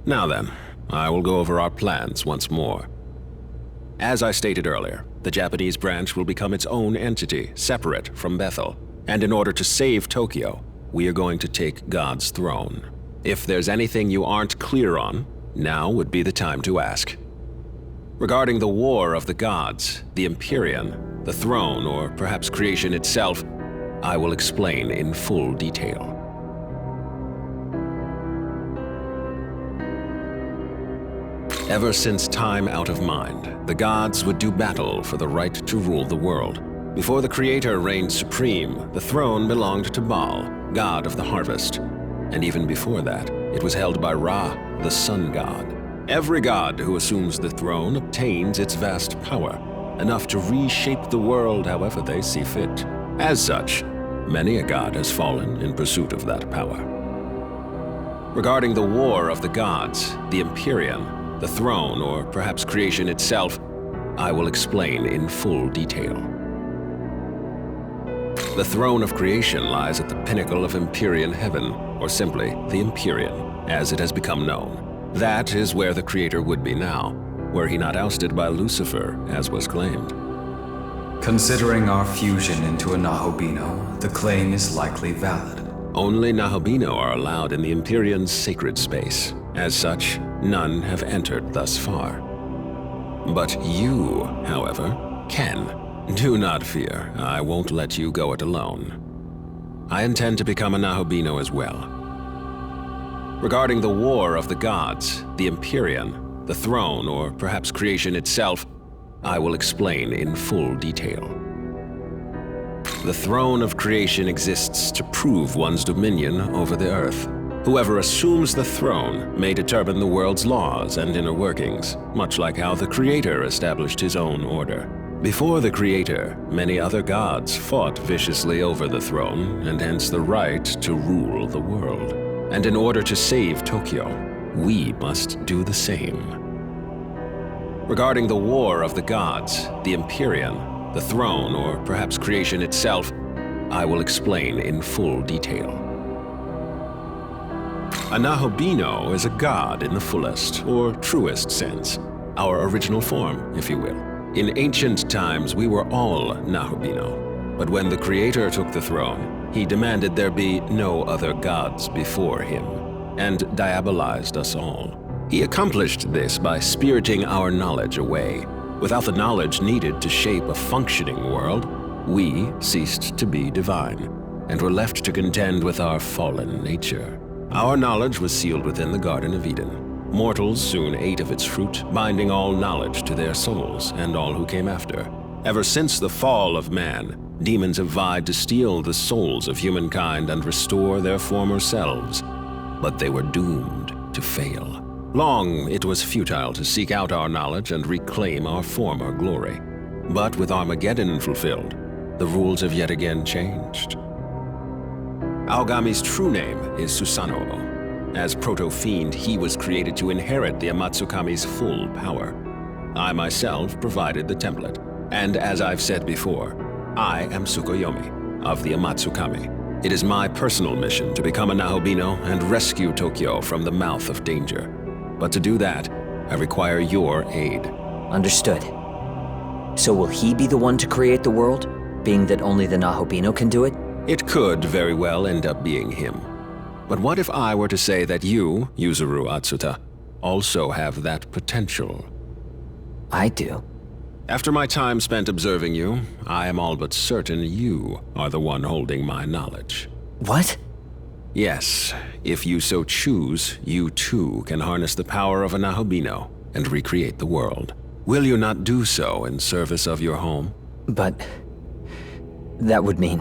Now then, I will go over our plans once more. As I stated earlier, the Japanese branch will become its own entity, separate from Bethel. And in order to save Tokyo, we are going to take God's throne. If there's anything you aren't clear on, now would be the time to ask. Regarding the War of the Gods, the Empyrean, the throne, or perhaps creation itself, I will explain in full detail. Ever since time out of mind, the gods would do battle for the right to rule the world. Before the Creator reigned supreme, the throne belonged to Baal, god of the harvest. And even before that, it was held by Ra, the sun god. Every god who assumes the throne obtains its vast power, enough to reshape the world however they see fit. As such, many a god has fallen in pursuit of that power. Regarding the War of the Gods, the Empyrean, the throne, or perhaps creation itself, I will explain in full detail. The throne of creation lies at the pinnacle of Empyrean heaven, or simply the Empyrean, as it has become known. That is where the Creator would be now, were he not ousted by Lucifer, as was claimed. Considering our fusion into a Nahobino, the claim is likely valid. Only Nahobino are allowed in the Empyrean's sacred space. As such, none have entered thus far. But you, however, can. Do not fear, I won't let you go it alone. I intend to become a Nahobino as well. Regarding the War of the Gods, the Empyrean, the throne, or perhaps creation itself, I will explain in full detail. The throne of creation exists to prove one's dominion over the earth. Whoever assumes the throne may determine the world's laws and inner workings, much like how the Creator established his own order. Before the Creator, many other gods fought viciously over the throne, and hence the right to rule the world. And in order to save Tokyo, we must do the same. Regarding the War of the Gods, the Empyrean, the throne, or perhaps creation itself, I will explain in full detail. A Nahobino is a god in the fullest, or truest sense, our original form, if you will. In ancient times, we were all Nahobino, but when the Creator took the throne, he demanded there be no other gods before him, and diabolized us all. He accomplished this by spiriting our knowledge away. Without the knowledge needed to shape a functioning world, we ceased to be divine, and were left to contend with our fallen nature. Our knowledge was sealed within the Garden of Eden. Mortals soon ate of its fruit, binding all knowledge to their souls and all who came after. Ever since the fall of man, demons have vied to steal the souls of humankind and restore their former selves. But they were doomed to fail. Long it was futile to seek out our knowledge and reclaim our former glory. But with Armageddon fulfilled, the rules have yet again changed. Aogami's true name is Susanoo. As Proto-Fiend, he was created to inherit the Amatsukami's full power. I myself provided the template, and as I've said before, I am Tsukuyomi of the Amatsukami. It is my personal mission to become a Nahobino and rescue Tokyo from the mouth of danger. But to do that, I require your aid. Understood. So will he be the one to create the world, being that only the Nahobino can do it? It could very well end up being him. But what if I were to say that you, Yuzuru Atsuta, also have that potential? I do. After my time spent observing you, I am all but certain you are the one holding my knowledge. What? Yes, if you so choose, you too can harness the power of a Nahobino and recreate the world. Will you not do so in service of your home? But that would mean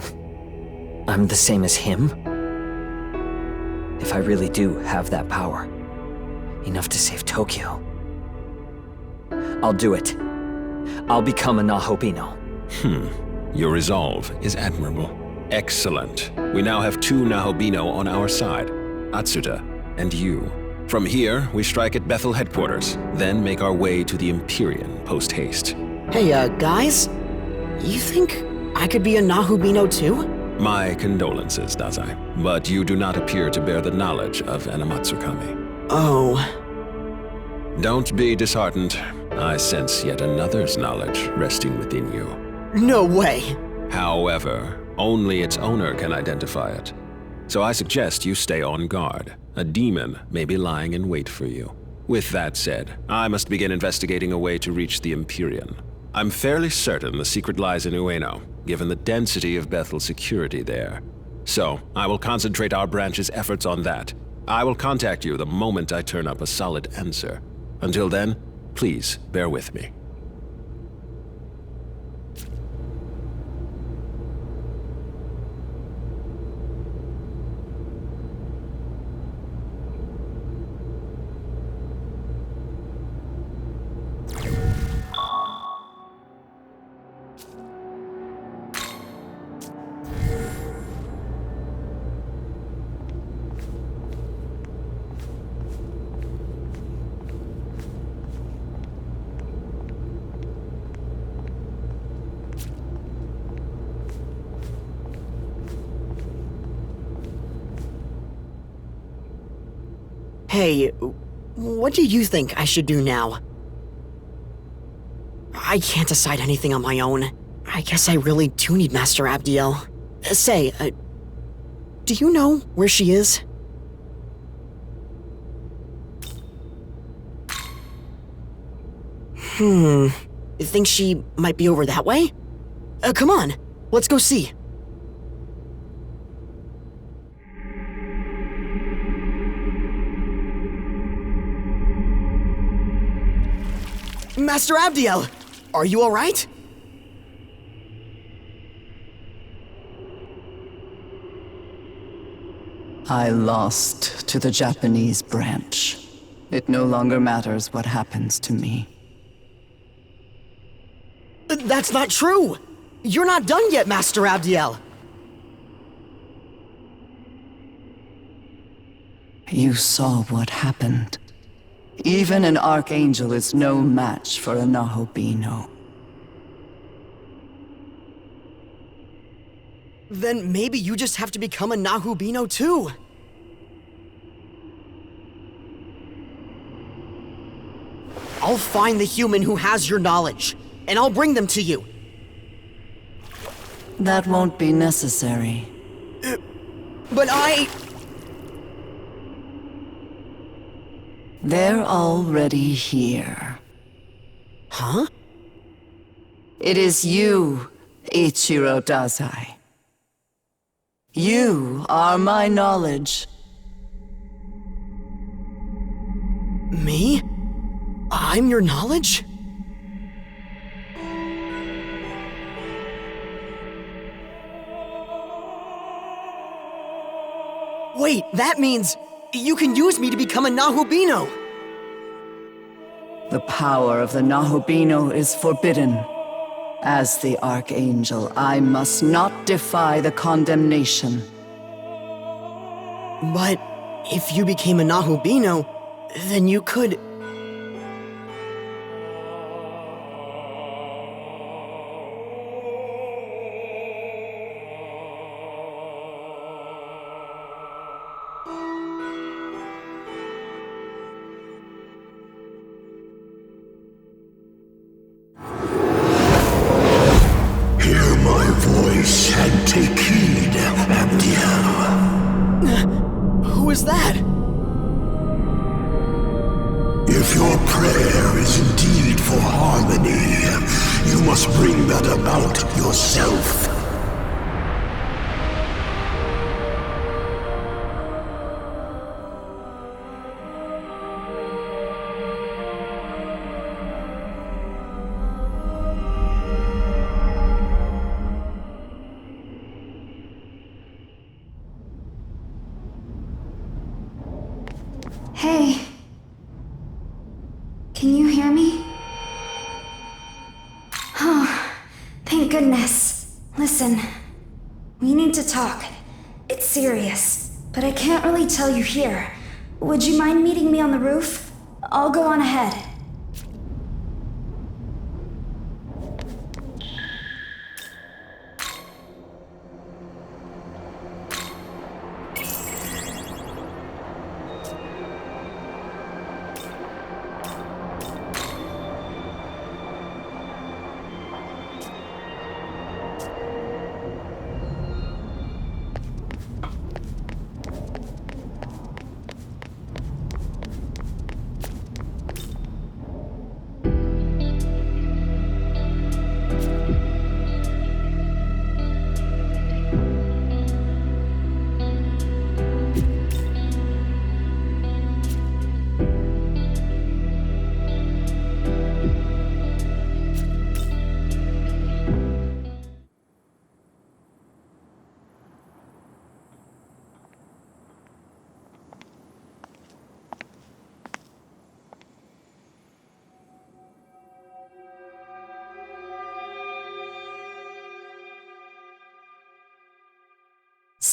I'm the same as him? If I really do have that power, enough to save Tokyo, I'll do it. I'll become a Nahobino. Your resolve is admirable. Excellent. We now have two Nahobino on our side, Atsuta and you. From here, we strike at Bethel headquarters, then make our way to the Empyrean post-haste. Hey, guys? You think I could be a Nahobino too? My condolences, Dazai, but you do not appear to bear the knowledge of an Amatsukami. Oh, Don't be disheartened. I sense yet another's knowledge resting within you. No way. However, only its owner can identify it. So I suggest you stay on guard. A demon may be lying in wait for you. With that said, I must begin investigating a way to reach the Empyrean. I'm fairly certain the secret lies in Ueno, given the density of Bethel's security there. So, I will concentrate our branch's efforts on that. I will contact you the moment I turn up a solid answer. Until then, please bear with me. Hey, what do you think I should do now? I can't decide anything on my own. I guess I really do need Master Abdiel. Say, do you know where she is? Think she might be over that way? Come on, let's go see. Master Abdiel, are you all right? I lost to the Japanese branch. It no longer matters what happens to me. That's not true! You're not done yet, Master Abdiel! You saw what happened. Even an archangel is no match for a Nahobino. Then maybe you just have to become a Nahubino too. I'll find the human who has your knowledge, and I'll bring them to you. That won't be necessary. But They're already here. Huh? It is you, Ichiro Dazai. You are my knowledge. Me? I'm your knowledge? Wait, that means you can use me to become a Nahubino! The power of the Nahobino is forbidden. As the Archangel, I must not defy the condemnation. But if you became a Nahubino, then you could... Hear my voice and take heed, Abdiel. Who is that? If your prayer is indeed for harmony, you must bring that about yourself. Hey. Can you hear me? Oh, thank goodness. Listen, we need to talk. It's serious, but I can't really tell you here. Would you mind meeting me on the roof? I'll go on ahead.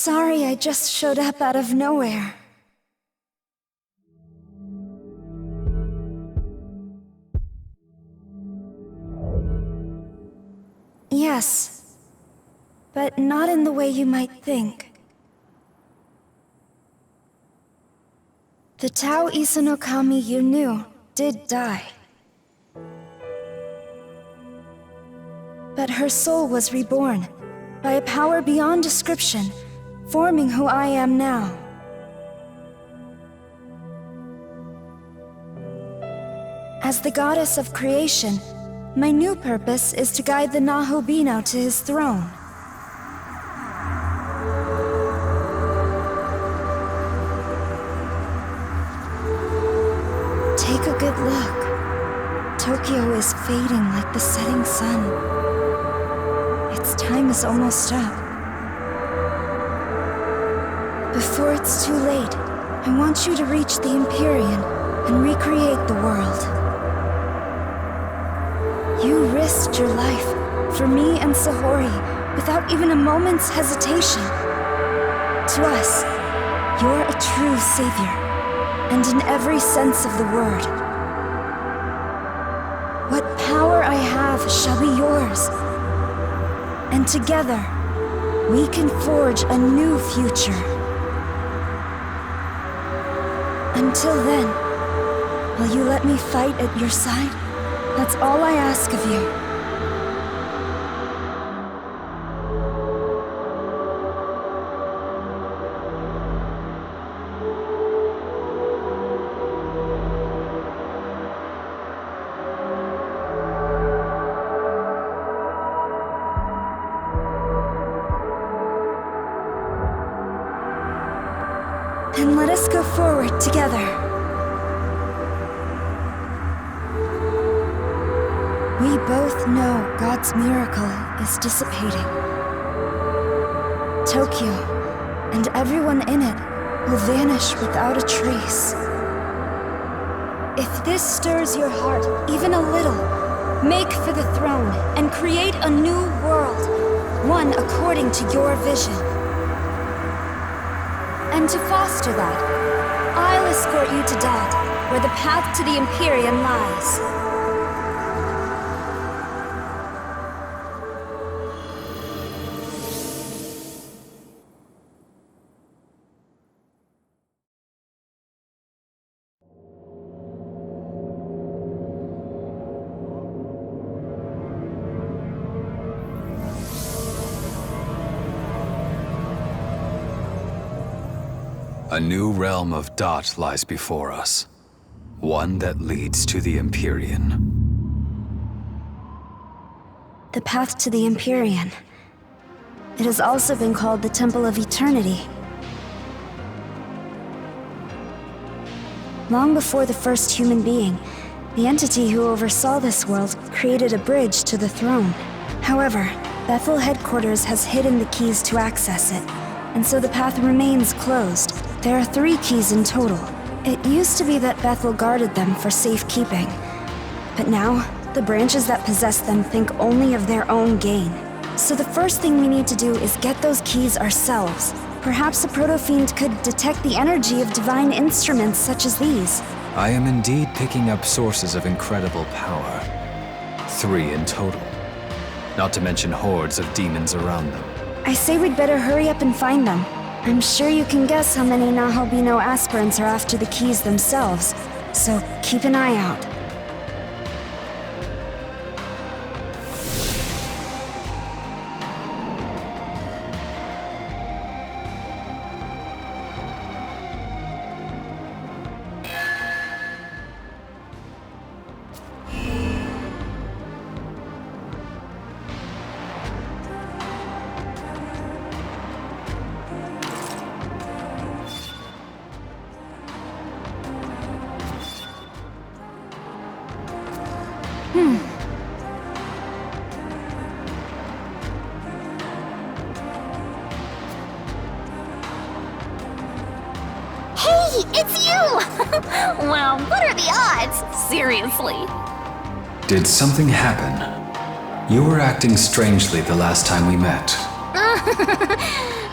Sorry I just showed up out of nowhere. Yes, but not in the way you might think. The Tao Isanokami you knew did die. But her soul was reborn by a power beyond description, forming who I am now. As the goddess of creation, my new purpose is to guide the Nahobino to his throne. Take a good look. Tokyo is fading like the setting sun. Its time is almost up. Before it's too late, I want you to reach the Empyrean and recreate the world. You risked your life for me and Sahori without even a moment's hesitation. To us, you're a true savior, and in every sense of the word. What power I have shall be yours. And together, we can forge a new future. Until then, will you let me fight at your side? That's all I ask of you. Then let us go forward together. We both know God's miracle is dissipating. Tokyo, and everyone in it, will vanish without a trace. If this stirs your heart even a little, make for the throne and create a new world, one according to your vision. And to foster that, I'll escort you to Dot, where the path to the Empyrean lies. A new realm of Dot lies before us. One that leads to the Empyrean. The path to the Empyrean. It has also been called the Temple of Eternity. Long before the first human being, the entity who oversaw this world created a bridge to the throne. However, Bethel headquarters has hidden the keys to access it, and so the path remains closed. There are 3 keys in total. It used to be that Bethel guarded them for safekeeping, but now, the branches that possess them think only of their own gain. So the first thing we need to do is get those keys ourselves. Perhaps a proto-fiend could detect the energy of divine instruments such as these. I am indeed picking up sources of incredible power. 3 in total. Not to mention hordes of demons around them. I say we'd better hurry up and find them. I'm sure you can guess how many Nahobino aspirants are after the keys themselves, so keep an eye out. Hey, it's you! Wow, what are the odds? Seriously. Did something happen? You were acting strangely the last time we met.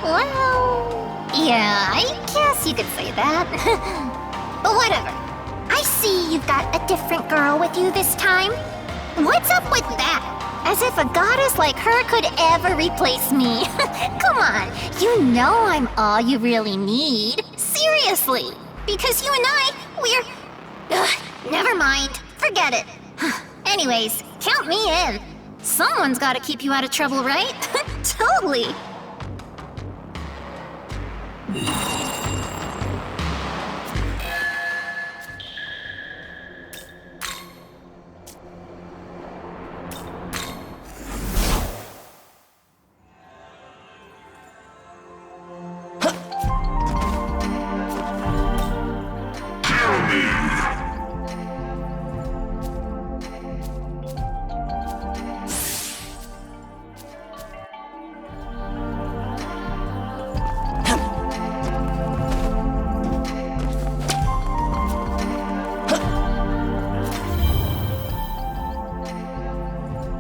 Well, yeah, I guess you could say that. But whatever. I see you've got a different girl with you this time. What's up with that? As if a goddess like her could ever replace me. Come on, you know I'm all you really need. Seriously. Because you and I, we're... Ugh, never mind. Forget it. Anyways, count me in. Someone's gotta keep you out of trouble, right? Totally.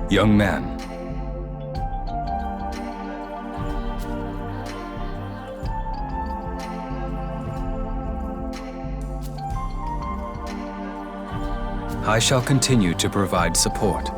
Young man. I shall continue to provide support.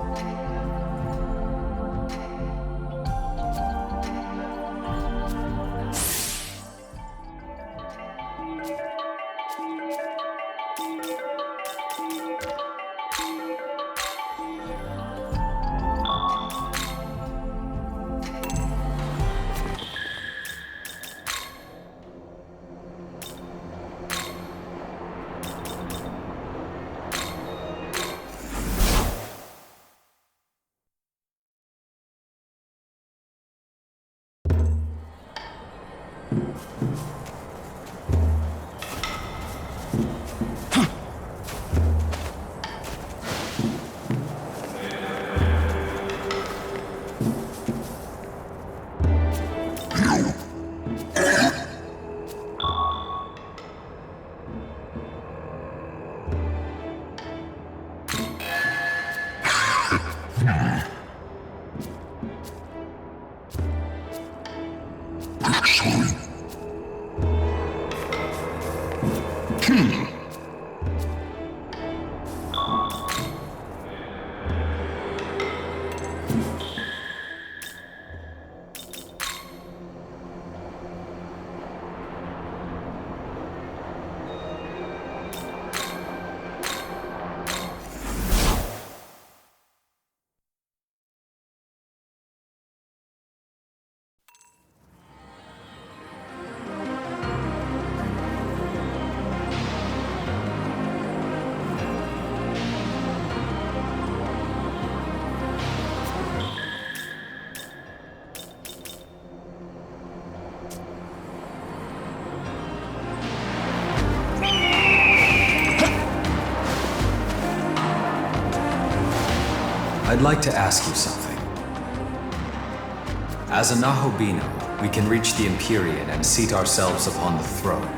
I'd like to ask you something. As a Nahobino, we can reach the Empyrean and seat ourselves upon the throne.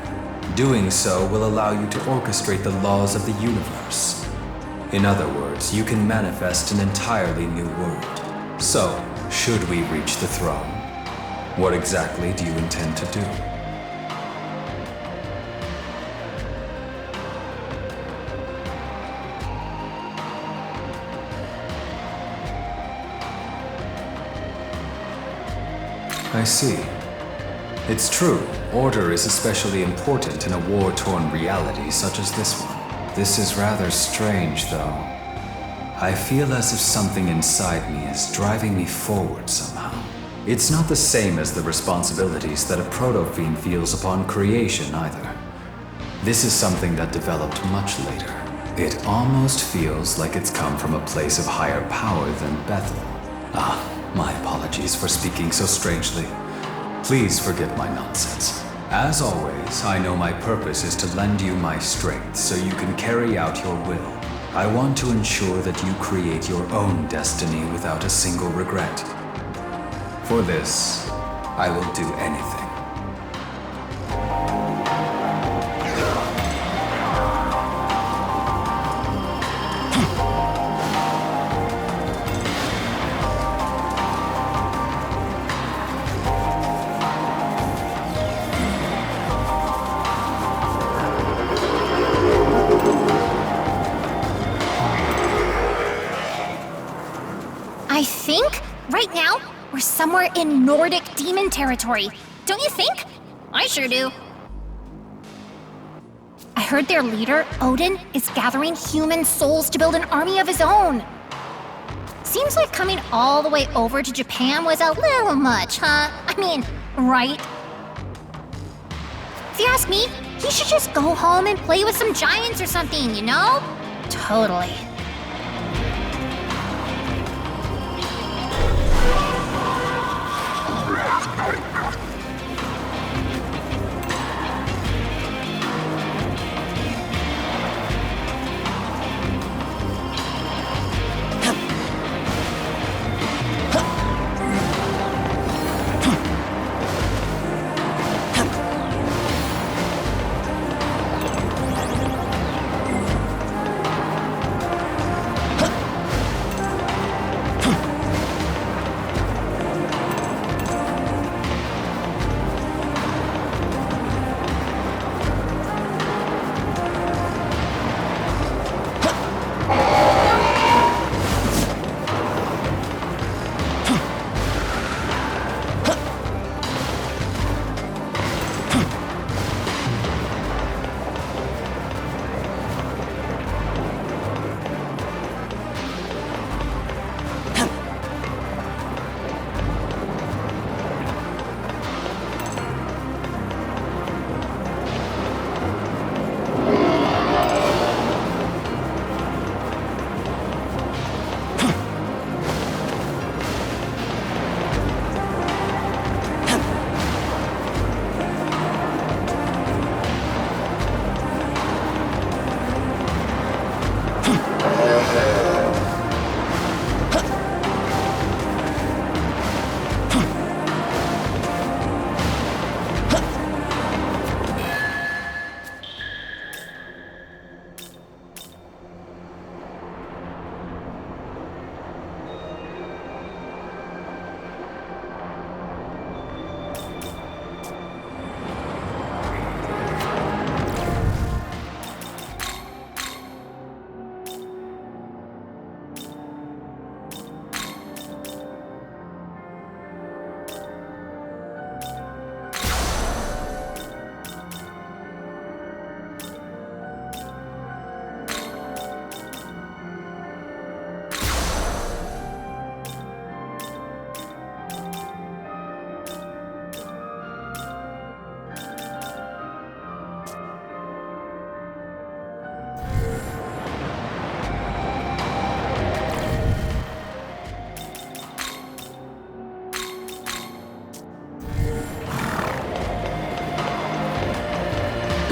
Doing so will allow you to orchestrate the laws of the universe. In other words, you can manifest an entirely new world. So, should we reach the throne, what exactly do you intend to do? I see. It's true, order is especially important in a war-torn reality such as this one. This is rather strange, though. I feel as if something inside me is driving me forward somehow. It's not the same as the responsibilities that a proto-fiend feels upon creation, either. This is something that developed much later. It almost feels like it's come from a place of higher power than Bethel. My apologies for speaking so strangely. Please forget my nonsense. As always, I know my purpose is to lend you my strength so you can carry out your will. I want to ensure that you create your own destiny without a single regret. For this, I will do anything. somewhere in Nordic demon territory. Don't you think? I sure do. I heard their leader, Odin, is gathering human souls to build an army of his own. Seems like coming all the way over to Japan was a little much, huh? I mean, right? If you ask me, he should just go home and play with some giants or something, you know? Totally.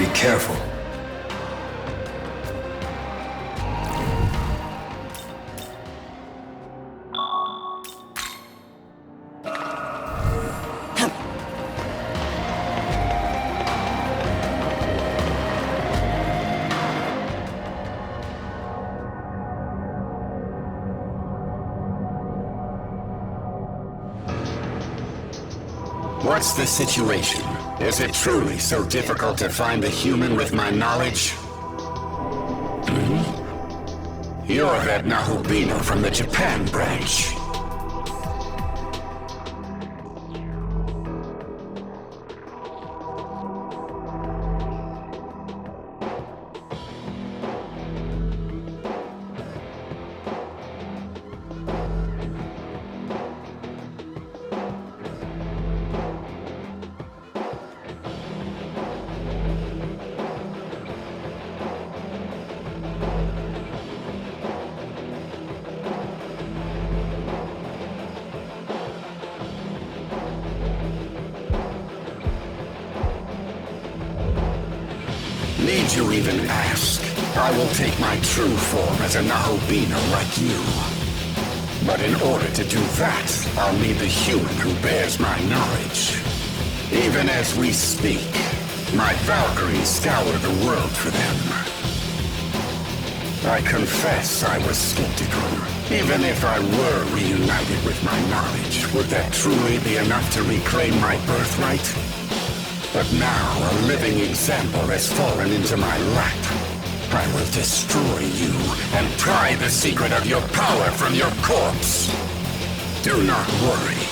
Be careful. What's the situation? Is it truly so difficult to find a human with my knowledge? You're that Nahubino from the Japan branch. Need you even ask? I will take my true form as a Nahubino like you. But in order to do that, I'll need the human who bears my knowledge. Even as we speak, my Valkyries scour the world for them. I confess I was skeptical. Even if I were reunited with my knowledge, would that truly be enough to reclaim my birthright? But now a living example has fallen into my lap. I will destroy you and pry the secret of your power from your corpse. Do not worry.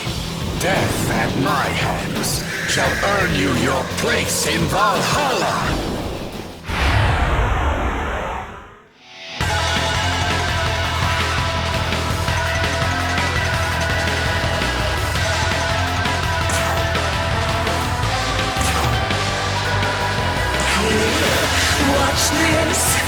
Death at my hands shall earn you your place in Valhalla! Watch this!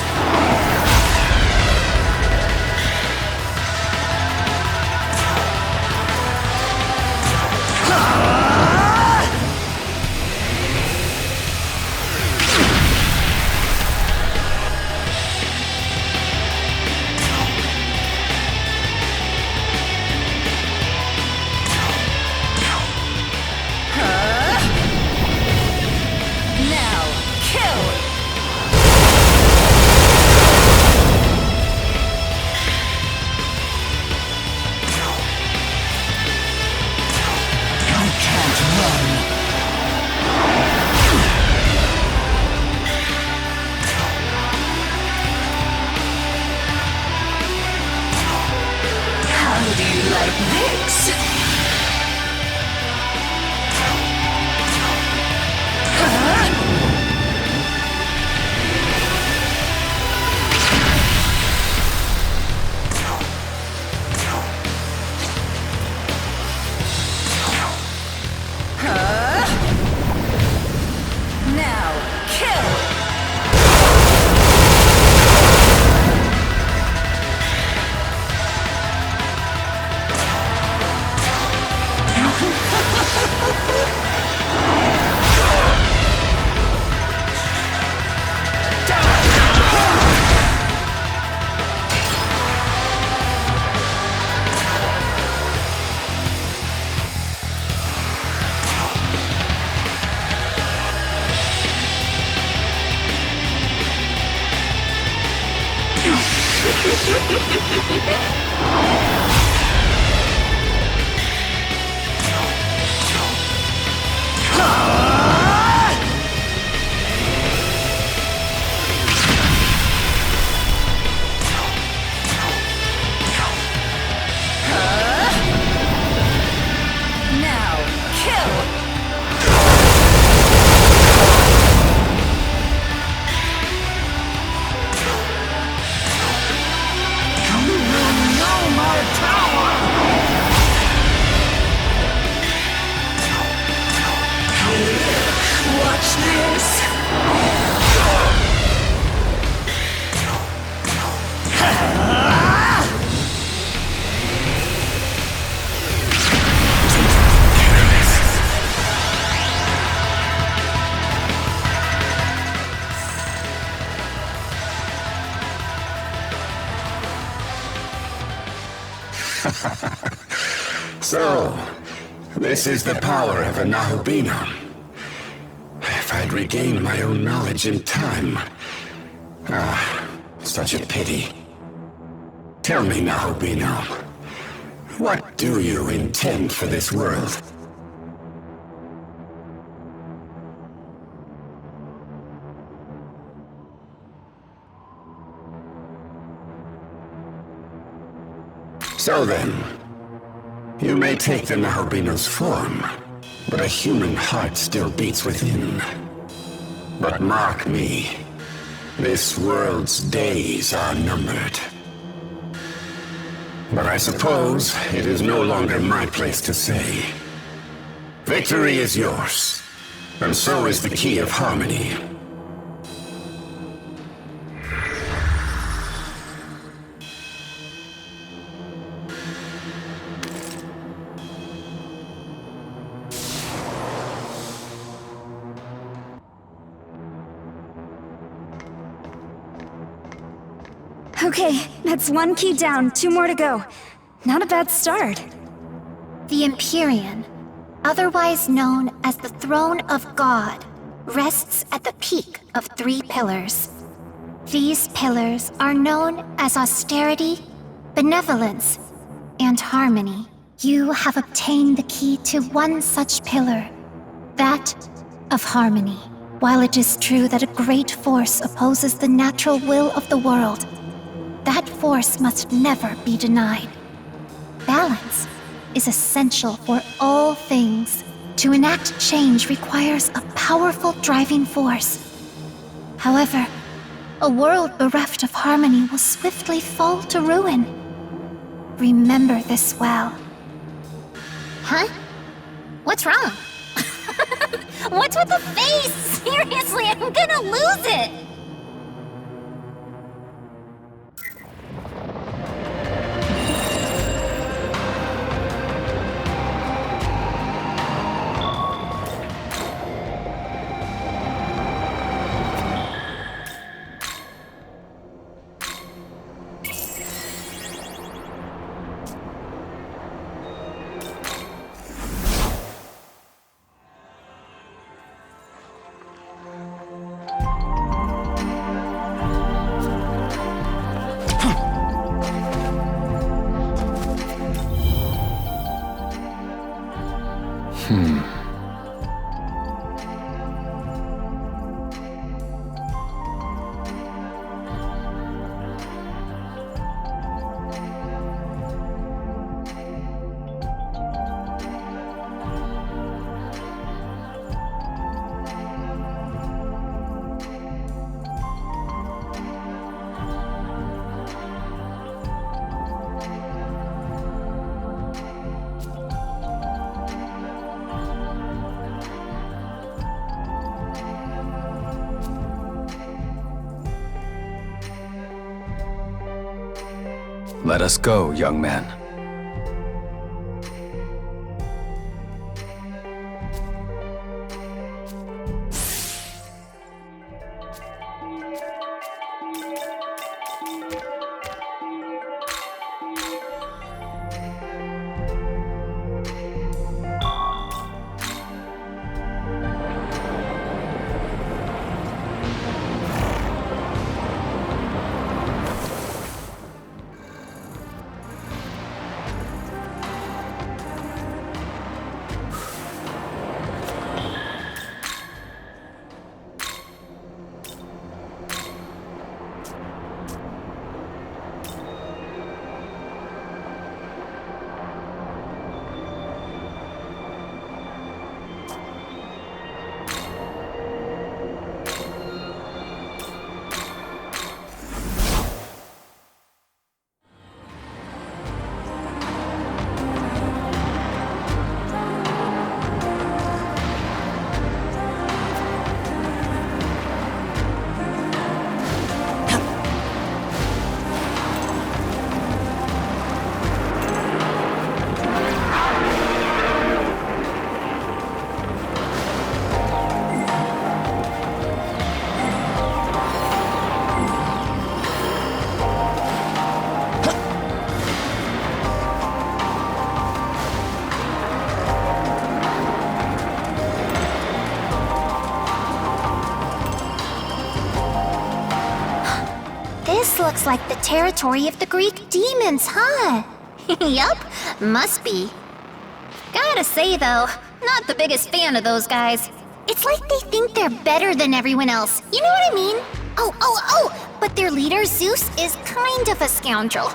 So, this is the power of a Nahobino. If I'd regained my own knowledge in time. Ah, such a pity. Tell me, Nahobino, what do you intend for this world? So then, you may take the Nahobino's form, but a human heart still beats within. But mark me, this world's days are numbered. But I suppose it is no longer my place to say. Victory is yours, and so is the key of harmony. Okay, that's one key down, 2 more to go. Not a bad start. The Empyrean, otherwise known as the Throne of God, rests at the peak of 3 pillars. These pillars are known as austerity, benevolence, and harmony. You have obtained the key to one such pillar, that of harmony. While it is true that a great force opposes the natural will of the world, that force must never be denied. Balance is essential for all things. To enact change requires a powerful driving force. However, a world bereft of harmony will swiftly fall to ruin. Remember this well. Huh? What's wrong? What's with the face? Seriously, I'm gonna lose it! Let us go, young man. This looks like the territory of the Greek demons, huh? Yup, must be. Gotta say though, not the biggest fan of those guys. It's like they think they're better than everyone else, you know what I mean? Oh, but their leader, Zeus, is kind of a scoundrel.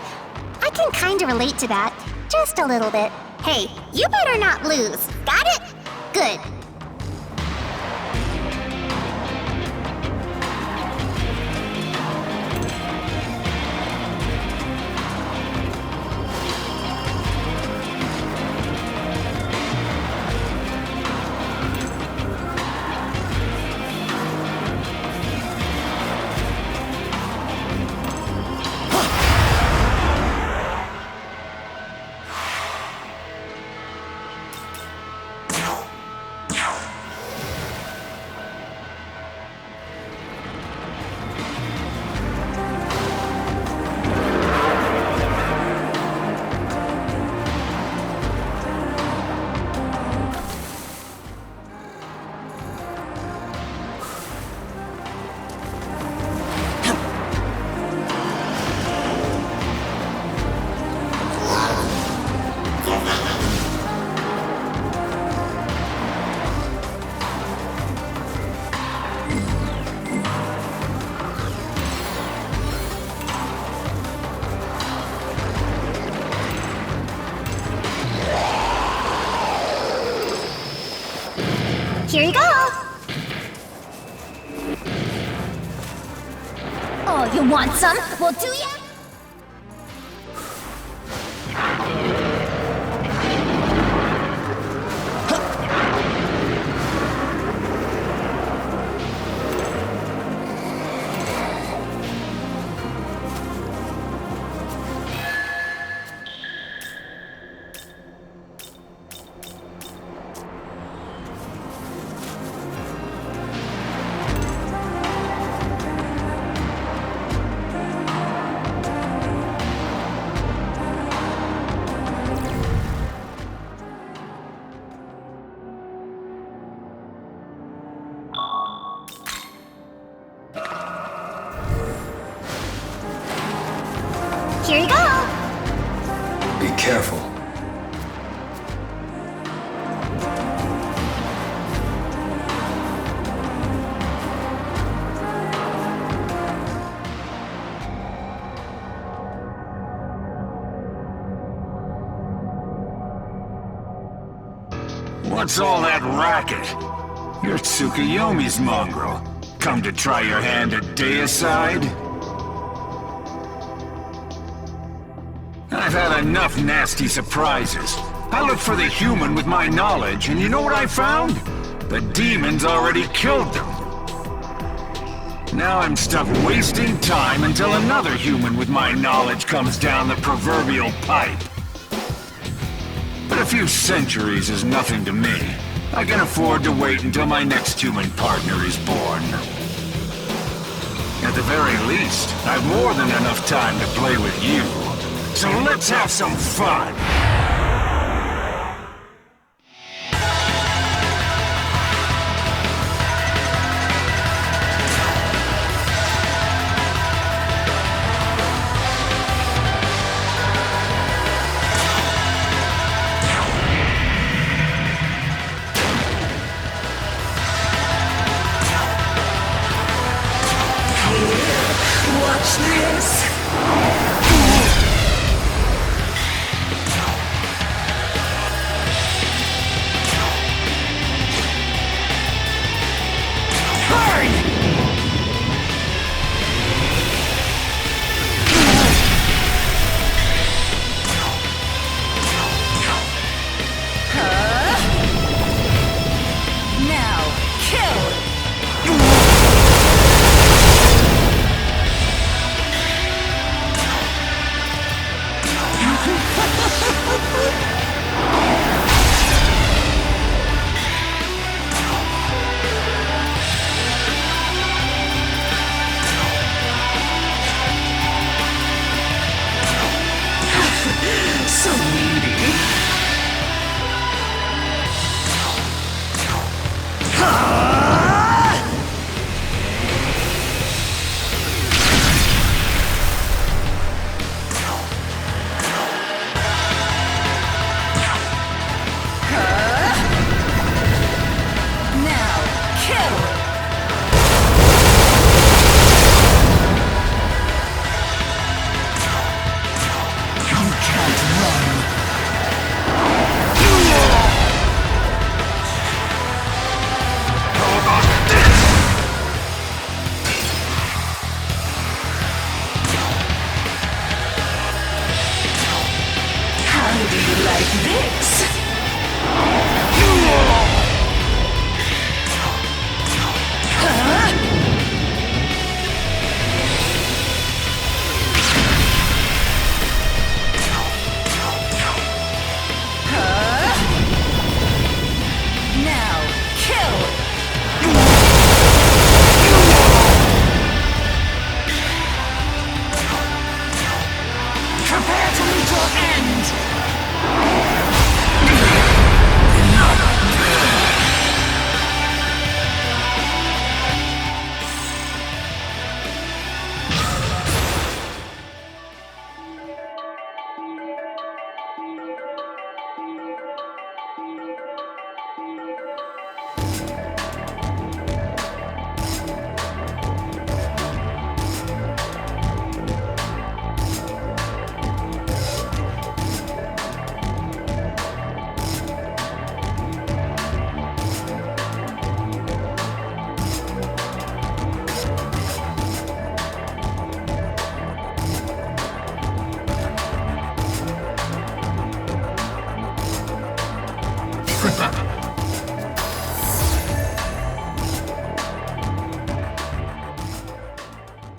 I can kinda relate to that, just a little bit. Hey, you better not lose, got it? Good. Oh, you want some? Well, do ya? Here you go! Be careful. What's all that racket? You're Tsukuyomi's mongrel. Come to try your hand at deicide? I've had enough nasty surprises. I looked for the human with my knowledge, and you know what I found? The demons already killed them. Now I'm stuck wasting time until another human with my knowledge comes down the proverbial pipe. But a few centuries is nothing to me. I can afford to wait until my next human partner is born. At the very least, I've more than enough time to play with you. So let's have some fun! Watch this!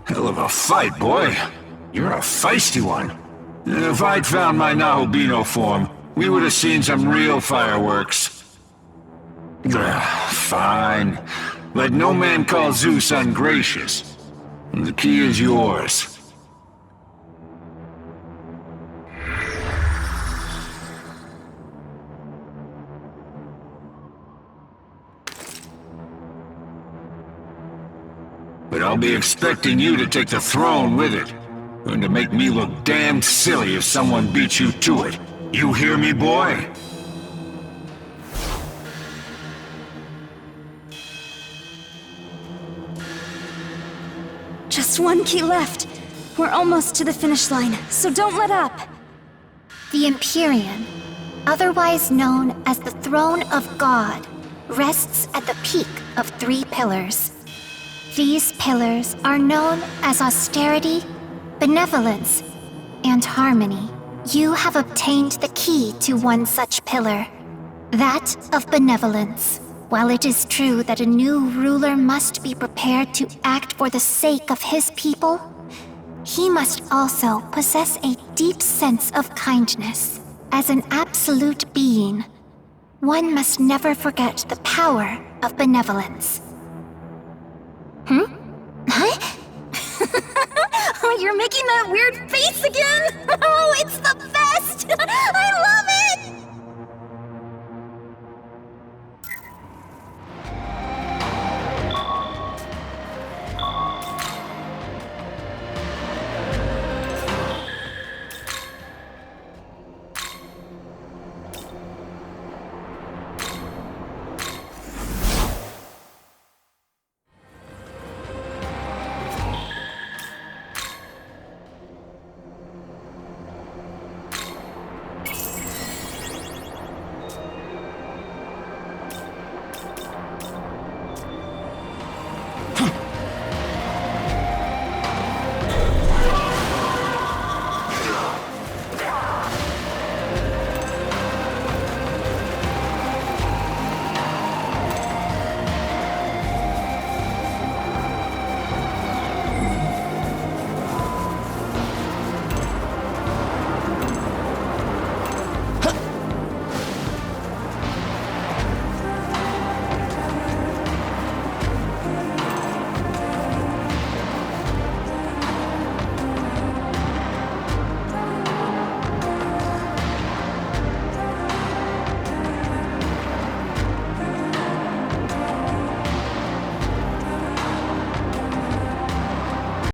Hell of a fight, boy. You're a feisty one. If I'd found my Nahobino form, we would have seen some real fireworks. Fine. Let no man call Zeus ungracious. The key is yours. But I'll be expecting you to take the throne with it. Going to make me look damned silly if someone beats you to it. You hear me, boy? Just one key left. We're almost to the finish line, so don't let up. The Empyrean, otherwise known as the Throne of God, rests at the peak of 3 pillars. These pillars are known as austerity, benevolence, and harmony. You have obtained the key to one such pillar, that of benevolence. While it is true that a new ruler must be prepared to act for the sake of his people, he must also possess a deep sense of kindness. As an absolute being, one must never forget the power of benevolence. Huh? Oh, you're making that weird face again? Oh, it's the best! I love it!